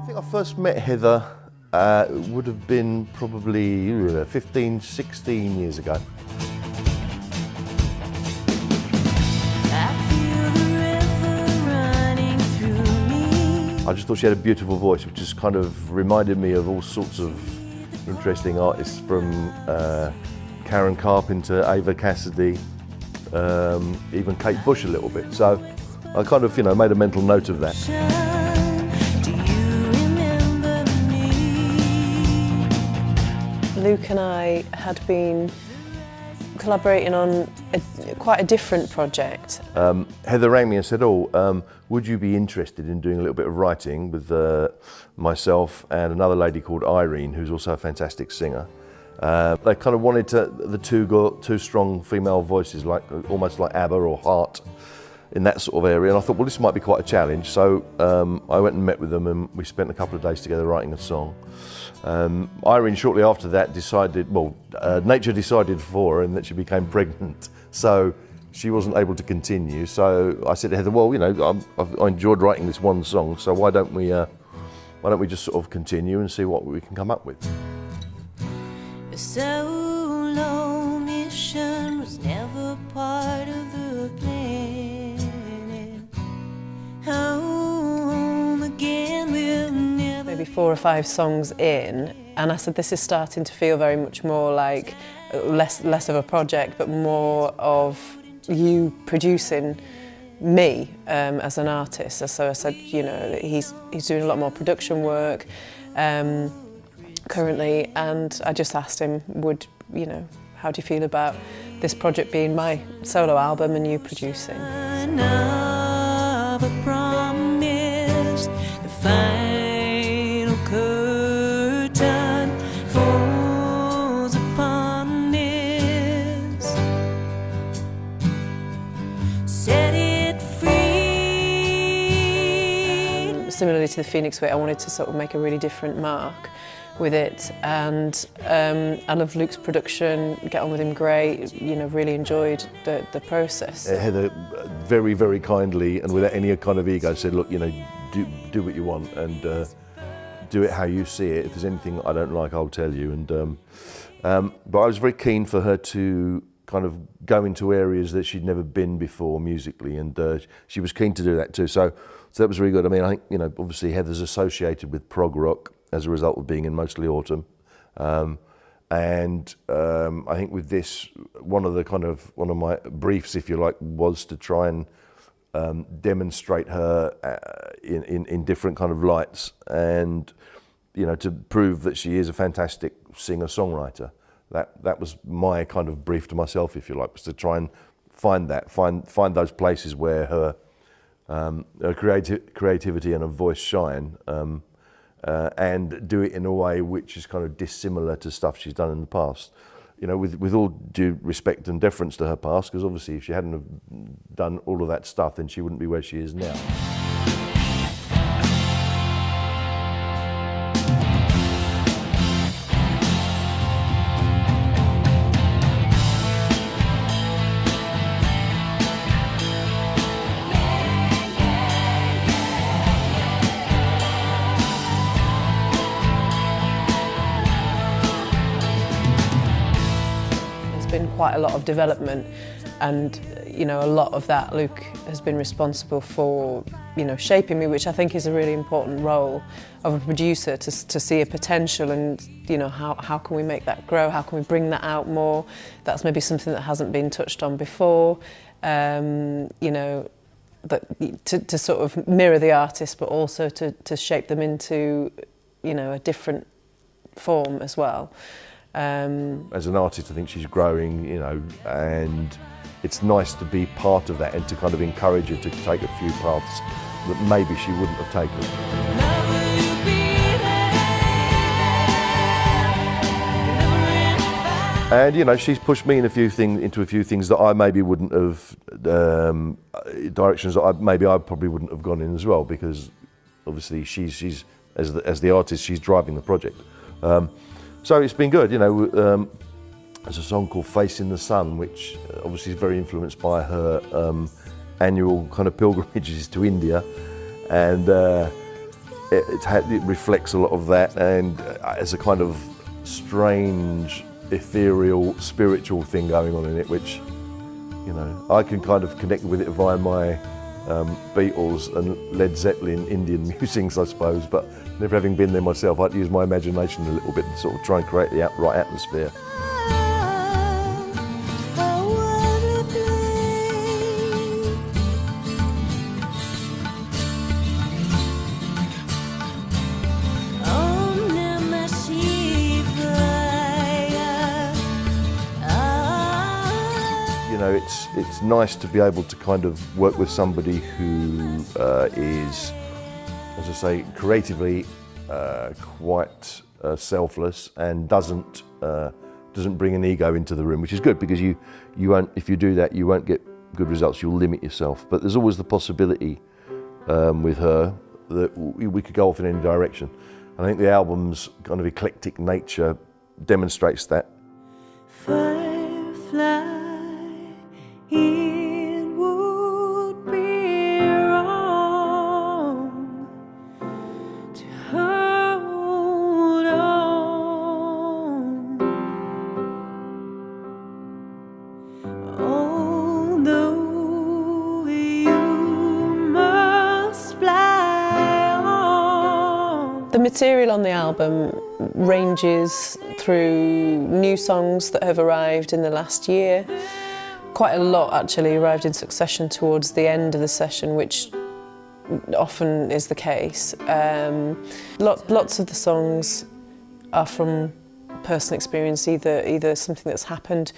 think I first met Heather, it would have been probably 15, 16 years ago. I just thought she had a beautiful voice, which just kind of reminded me of all sorts of interesting artists, from Karen Carpenter, Ava Cassidy, even Kate Bush a little bit. So I kind of, made a mental note of that. Luke and I had been collaborating on quite a different project. Heather rang me and said, would you be interested in doing a little bit of writing with myself and another lady called Irene, who's also a fantastic singer. They kind of wanted the two strong female voices, almost like ABBA or Heart, in that sort of area. And I thought, well, this might be quite a challenge. So I went and met with them, and we spent a couple of days together writing a song. Irene, shortly after that, nature decided for her, and that she became pregnant. So she wasn't able to continue. So I said to Heather, well, I enjoyed writing this one song, so why don't we just sort of continue and see what we can come up with. A solo mission was never part of the plan. Home again will never. Maybe 4 or 5 songs in, and I said, this is starting to feel very much more like less of a project, but more of you producing me as an artist. So I said, he's doing a lot more production work currently, and I just asked him, how do you feel about this project being my solo album and you producing? Similarly to the Phoenix Way, I wanted to sort of make a really different mark with it, and I love Luke's production, get on with him great, really enjoyed the process. Heather very, very kindly and without any kind of ego said, look, do what you want, and do it how you see it. If there's anything I don't like, I'll tell you. But I was very keen for her to kind of go into areas that she'd never been before musically, and she was keen to do that too. So that was really good. I mean, I think, obviously Heather's associated with prog rock as a result of being in Mostly Autumn. I think with this, one of my briefs, if you like, was to try and demonstrate her in different kind of lights, and, to prove that she is a fantastic singer-songwriter. That was my kind of brief to myself, if you like, was to try and find those places where her creativity and her voice shine, and do it in a way which is kind of dissimilar to stuff she's done in the past. With all due respect and deference to her past, because obviously if she hadn't have done all of that stuff, then she wouldn't be where she is now. Been quite a lot of development, and a lot of that Luke has been responsible for shaping me, which I think is a really important role of a producer, to see a potential, and how can we make that grow, how can we bring that out more. That's maybe something that hasn't been touched on before, that to sort of mirror the artist, but also to shape them into a different form as well. As an artist, I think she's growing, and it's nice to be part of that and to kind of encourage her to take a few paths that maybe she wouldn't have taken. And she's pushed me into a few things that I maybe wouldn't have, directions that I probably wouldn't have gone in as well, because obviously she's as the artist, she's driving the project. So it's been good, There's a song called Face in the Sun, which obviously is very influenced by her annual kind of pilgrimages to India. And it reflects a lot of that, and it's a kind of strange, ethereal, spiritual thing going on in it, which, you know, I can kind of connect with it via my Beatles and Led Zeppelin Indian musings, I suppose, but never having been there myself, I had to use my imagination a little bit to sort of try and create the right atmosphere. You know, it's nice to be able to kind of work with somebody who is, as I say, creatively quite selfless and doesn't bring an ego into the room, which is good, because you won't, if you do that, you won't get good results. You'll limit yourself. But there's always the possibility with her that we could go off in any direction. And I think the album's kind of eclectic nature demonstrates that. Firefly, it would be wrong to hold on, although you must fly on. The material on the album ranges through new songs that have arrived in the last year. Quite a lot actually arrived in succession towards the end of the session, which often is the case. Lots of the songs are from personal experience, either something that's happened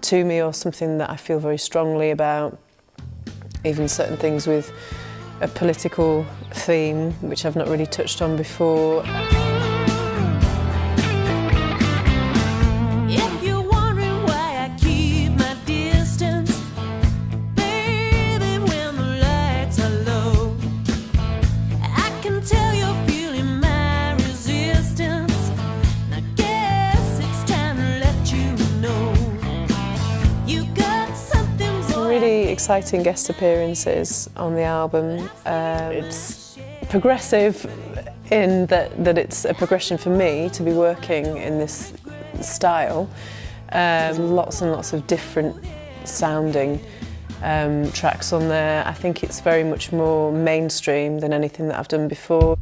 to me or something that I feel very strongly about, even certain things with a political theme, which I've not really touched on before. Really exciting guest appearances on the album. It's progressive in that it's a progression for me to be working in this style. Lots and lots of different sounding tracks on there. I think it's very much more mainstream than anything that I've done before.